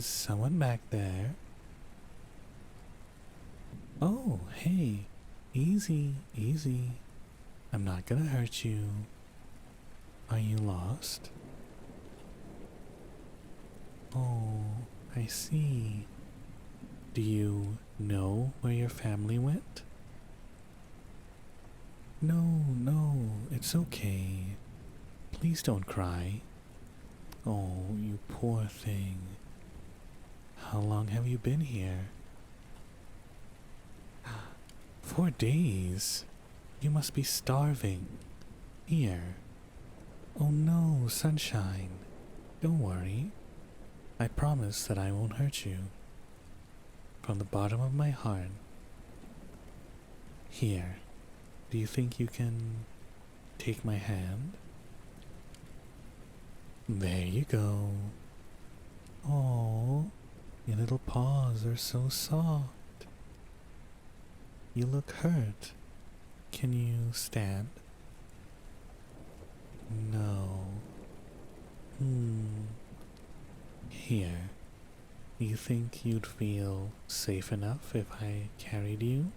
Is someone back there? Oh, hey. Easy, easy. I'm not gonna hurt you. Are you lost? Oh, I see. Do you know where your family went? No, no, it's okay. Please don't cry. Oh, you poor thing. How long have you been here? 4 days? You must be starving. Here. Oh no, sunshine. Don't worry. I promise that I won't hurt you. From the bottom of my heart. Here. Do you think you can take my hand? There you go. Oh, your little paws are so soft. You look hurt. Can you stand? No. Here. Do you think you'd feel safe enough if I carried you?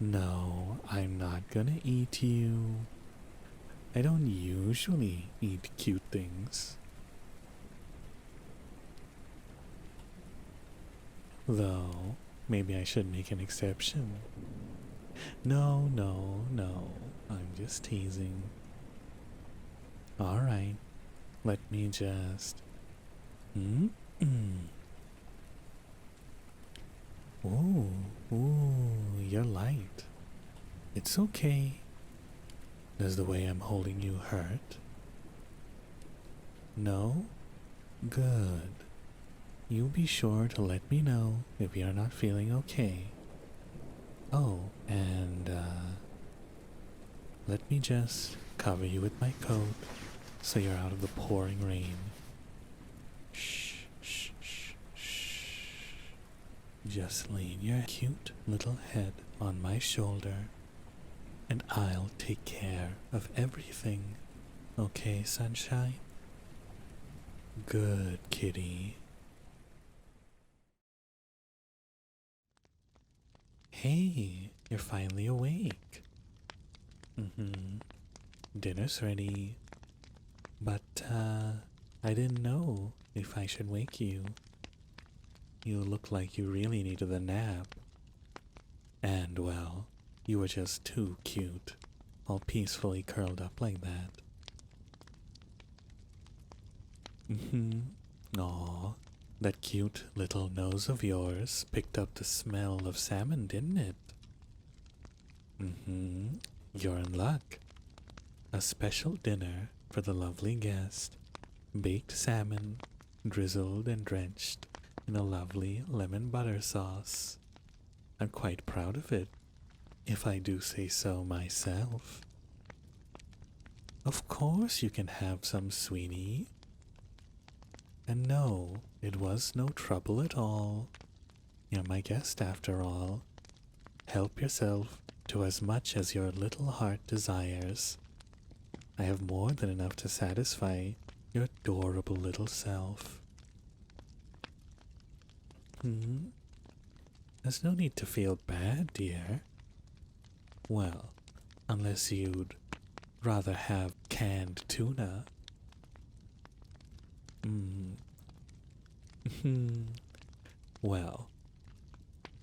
No, I'm not gonna eat you. I don't usually eat cute things. Though, maybe I should make an exception. No, no, no. I'm just teasing. Alright, let me just... Ooh, ooh, you're light. It's okay. Does the way I'm holding you hurt? No? Good. You be sure to let me know if you're not feeling okay. Oh, and let me just cover you with my coat so you're out of the pouring rain. Shh, shh, shh, shh. Just lean your cute little head on my shoulder and I'll take care of everything. Okay, sunshine? Good, kitty. Hey, you're finally awake. Dinner's ready. But, I didn't know if I should wake you. You look like you really needed a nap. And, well, you were just too cute, all peacefully curled up like that. Aw, that cute little nose of yours picked up the smell of salmon, didn't it? You're in luck. A special dinner for the lovely guest. Baked salmon, drizzled and drenched in a lovely lemon butter sauce. I'm quite proud of it, if I do say so myself. Of course you can have some, sweetie. And no, it was no trouble at all. You're my guest after all. Help yourself to as much as your little heart desires. I have more than enough to satisfy your adorable little self. There's no need to feel bad, dear. Well, unless you'd rather have canned tuna. Well,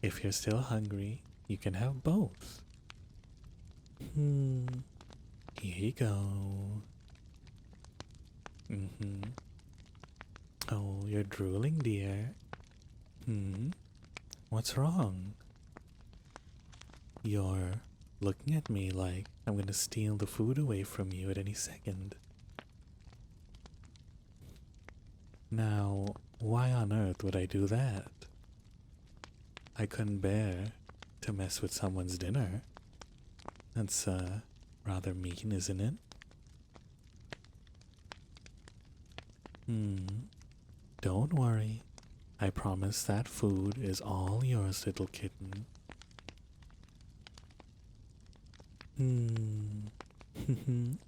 if you're still hungry, you can have both. Here you go. Oh, you're drooling, dear. What's wrong? You're looking at me like I'm gonna steal the food away from you at any second. Now, why on earth would I do that? I couldn't bear to mess with someone's dinner. That's, rather mean, isn't it? Don't worry. I promise that food is all yours, little kitten.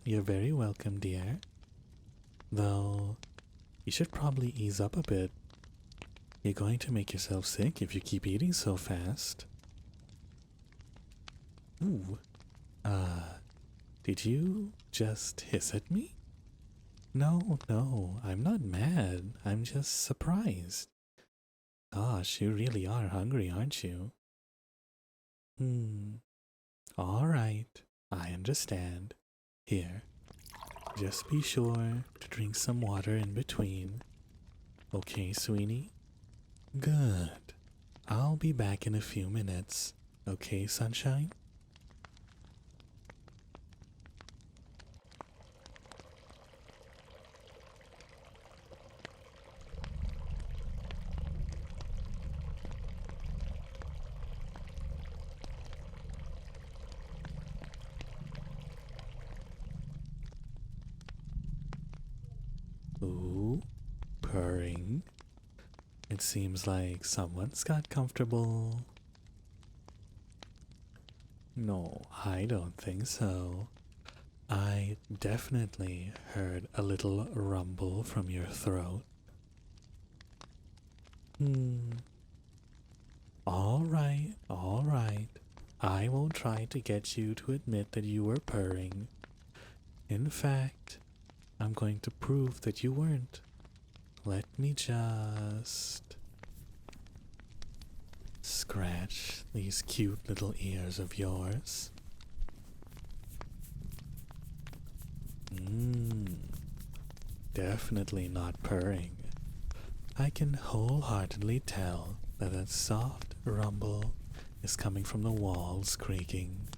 You're very welcome, dear. Though, you should probably ease up a bit. You're going to make yourself sick if you keep eating so fast. Ooh, did you just hiss at me? No, no, I'm not mad. I'm just surprised. Gosh, you really are hungry, aren't you? Alright, I understand. Here, just be sure to drink some water in between. Okay, Sweeney? Good. I'll be back in a few minutes. Okay, sunshine? Ooh, purring. It seems like someone's got comfortable. No, I don't think so. I definitely heard a little rumble from your throat. Alright, alright. I won't try to get you to admit that you were purring. In fact, I'm going to prove that you weren't. Let me just scratch these cute little ears of yours. Definitely not purring. I can wholeheartedly tell that that soft rumble is coming from the walls creaking.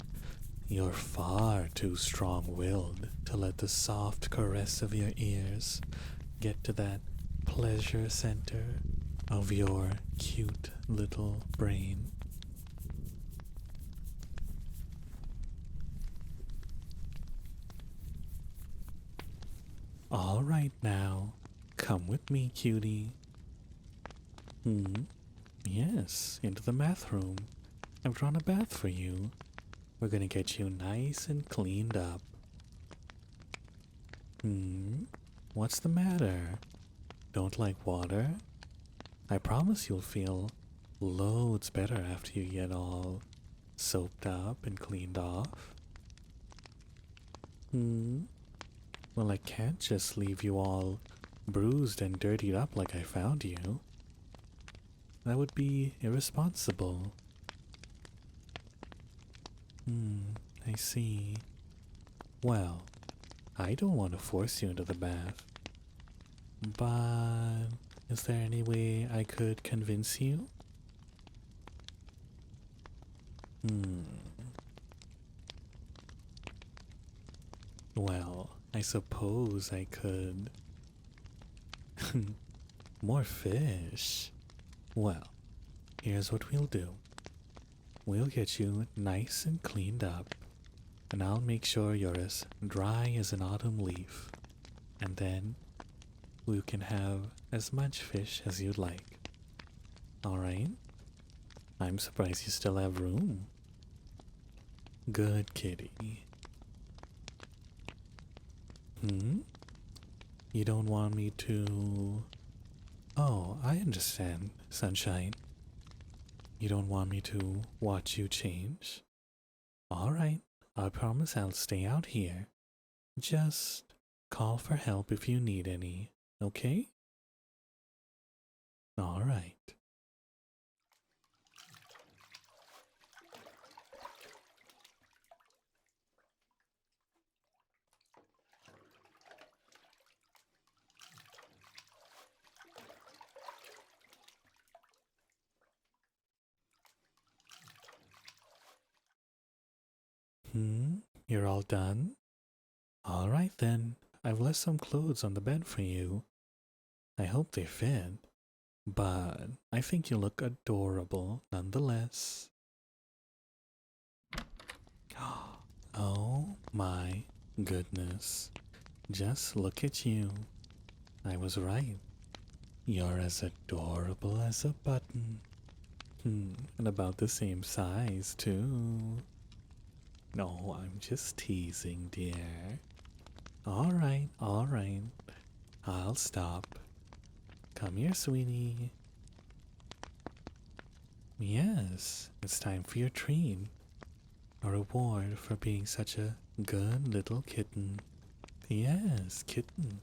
You're far too strong-willed to let the soft caress of your ears get to that pleasure center of your cute little brain. All right now, come with me, cutie. Yes, into the bathroom. I've drawn a bath for you. We're gonna get you nice and cleaned up. What's the matter? Don't like water? I promise you'll feel loads better after you get all soaped up and cleaned off. Well, I can't just leave you all bruised and dirtied up like I found you. That would be irresponsible. I see. Well, I don't want to force you into the bath. But is there any way I could convince you? Well, I suppose I could. More fish. Well, here's what we'll do. We'll get you nice and cleaned up, and I'll make sure you're as dry as an autumn leaf. And then we can have as much fish as you'd like. Alright? I'm surprised you still have room. Good kitty. You don't want me to... Oh, I understand, sunshine. You don't want me to watch you change? Alright, I promise I'll stay out here. Just call for help if you need any, okay? Alright. You're all done? Alright then, I've left some clothes on the bed for you. I hope they fit, but I think you look adorable nonetheless. Oh my goodness. Just look at you. I was right. You're as adorable as a button. And about the same size, too. No, I'm just teasing, dear. Alright, alright. I'll stop. Come here, sweetie. Yes, it's time for your treat. A reward for being such a good little kitten. Yes, kitten.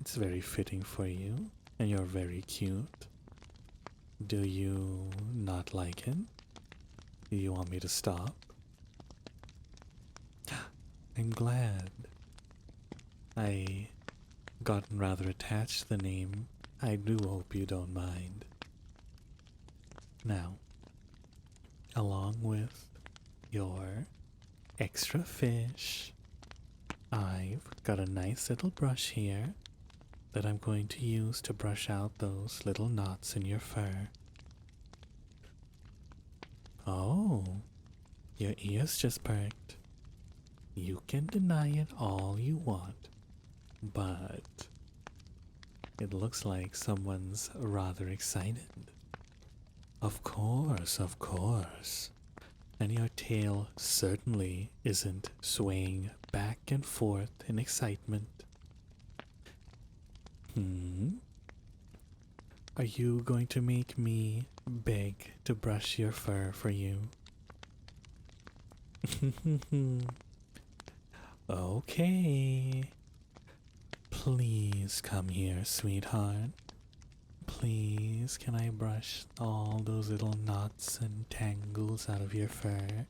It's very fitting for you, and you're very cute. Do you not like it? Do you want me to stop? I'm glad. I gotten rather attached to the name. I do hope you don't mind. Now, along with your extra fish, I've got a nice little brush here that I'm going to use to brush out those little knots in your fur. Oh, your ears just perked. You can deny it all you want, but it looks like someone's rather excited. Of course, of course. And your tail certainly isn't swaying back and forth in excitement. Are you going to make me beg to brush your fur for you? Okay. Please come here, sweetheart. Please, can I brush all those little knots and tangles out of your fur?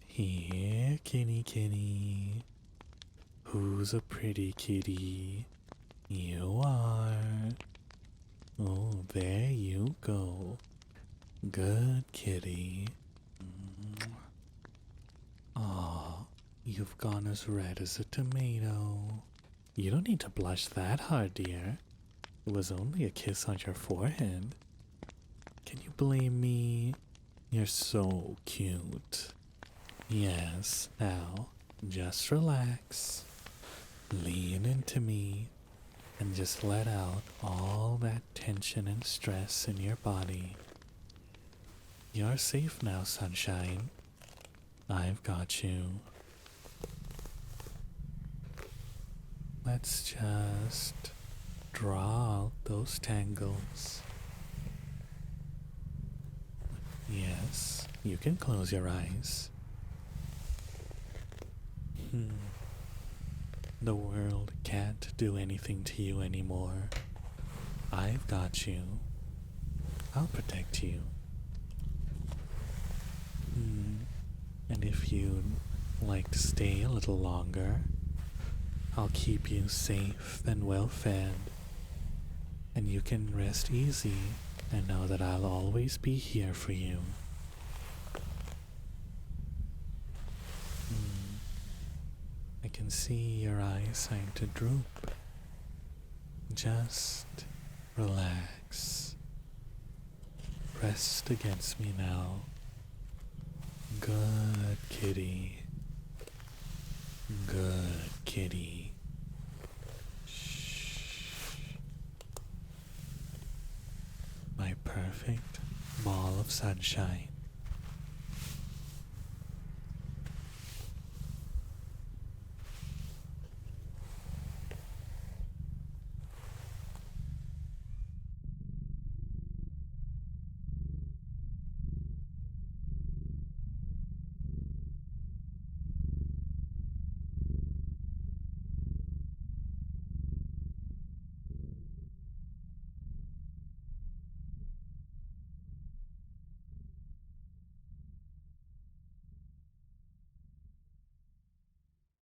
Here, kitty kitty. Who's a pretty kitty? You are. Oh, there you go. Good kitty. Aw, you've gone as red as a tomato. You don't need to blush that hard, dear. It was only a kiss on your forehead. Can you blame me? You're so cute. Yes, now, just relax. Lean into me and just let out all that tension and stress in your body. You're safe now, sunshine. I've got you. Let's just draw out those tangles. Yes, you can close your eyes. The world can't do anything to you anymore. I've got you. I'll protect you. And if you'd like to stay a little longer, I'll keep you safe and well fed. And you can rest easy and know that I'll always be here for you. I can see your eyes starting to droop. Just relax. Rest against me now. Good kitty. Good kitty. Shh. My perfect ball of sunshine.